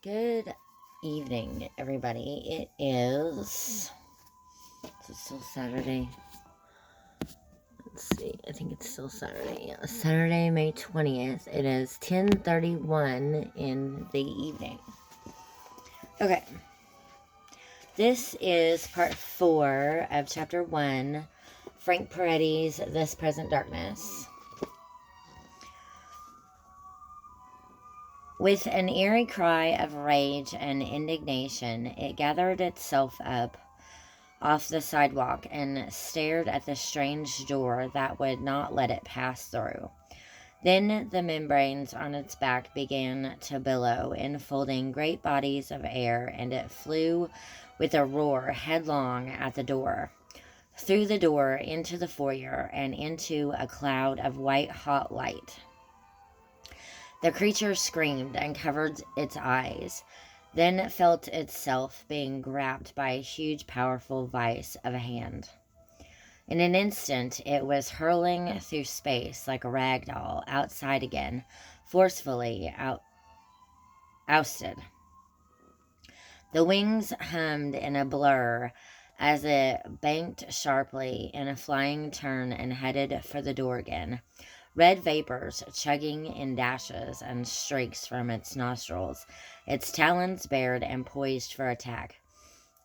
Good evening, everybody. Is it still Saturday? Let's see. I think it's still Saturday. Yeah, Saturday, May 20th. It is 10:31 in the evening. Okay. This is part 4 of chapter 1, Frank Peretti's This Present Darkness. With an eerie cry of rage and indignation, it gathered itself up off the sidewalk and stared at the strange door that would not let it pass through. Then the membranes on its back began to billow, enfolding great bodies of air, and it flew with a roar headlong at the door, through the door into the foyer, and into a cloud of white-hot light. The creature screamed and covered its eyes, then felt itself being grabbed by a huge, powerful vice of a hand. In an instant, it was hurling through space like a rag doll, outside again, forcefully ousted. The wings hummed in a blur as it banked sharply in a flying turn and headed for the door again. Red vapors chugging in dashes and streaks from its nostrils, its talons bared and poised for attack.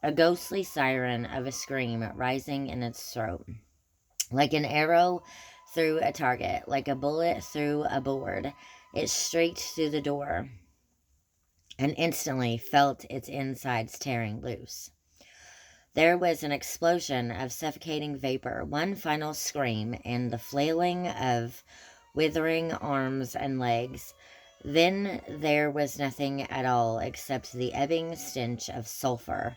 A ghostly siren of a scream rising in its throat. Like an arrow through a target, like a bullet through a board, it streaked through the door and instantly felt its insides tearing loose. There was an explosion of suffocating vapor, one final scream, and the flailing of withering arms and legs. Then there was nothing at all except the ebbing stench of sulfur,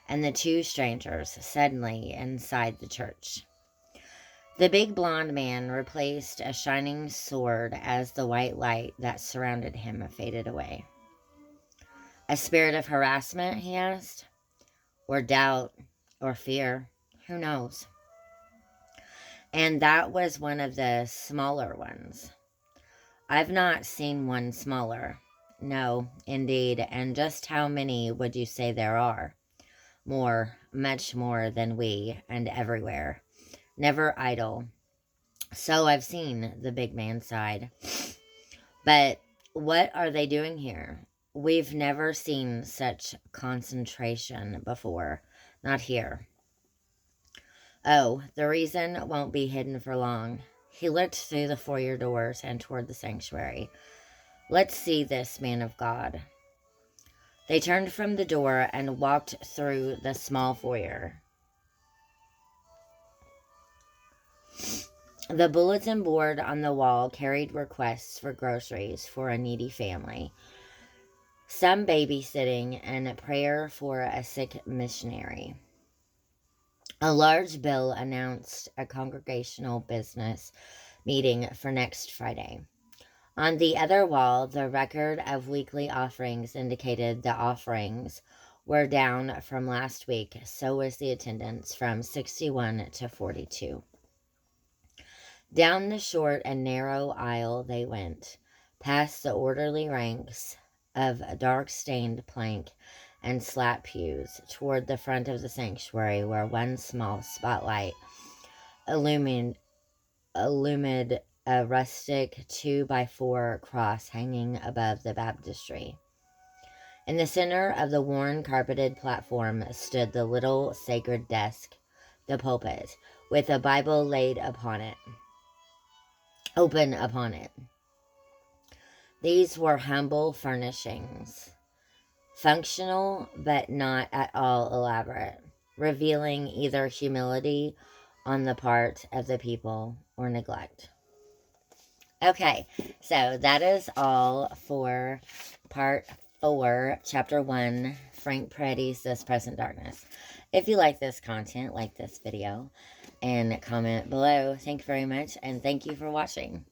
and the two strangers suddenly inside the church. The big blond man replaced a shining sword as the white light that surrounded him faded away. A spirit of harassment, he asked? Or doubt, or fear, who knows? And that was one of the smaller ones. I've not seen one smaller. No, indeed, and just how many would you say there are? More, much more than we, and everywhere. Never idle. So I've seen, the big man sighed. But what are they doing here? We've never seen such concentration before. Not here. Oh, the reason won't be hidden for long. He looked through the foyer doors and toward the sanctuary. Let's see this man of God. They turned from the door and walked through the small foyer. The bulletin board on the wall carried requests for groceries for a needy family, some babysitting, and a prayer for a sick missionary. A large bill announced a congregational business meeting for next Friday. On the other wall, the record of weekly offerings indicated the offerings were down from last week. So was the attendance, from 61 to 42. Down the short and narrow aisle they went, past the orderly ranks of dark-stained plank and slat pews, toward the front of the sanctuary, where one small spotlight illumined a rustic 2x4 cross hanging above the baptistry. In the center of the worn carpeted platform stood the little sacred desk, the pulpit, with a Bible laid open upon it. These were humble furnishings, functional but not at all elaborate, revealing either humility on the part of the people or neglect. Okay, so that is all for part 4, chapter 1, Frank Peretti's This Present Darkness. If you like this content, like this video, and comment below. Thank you very much, and thank you for watching.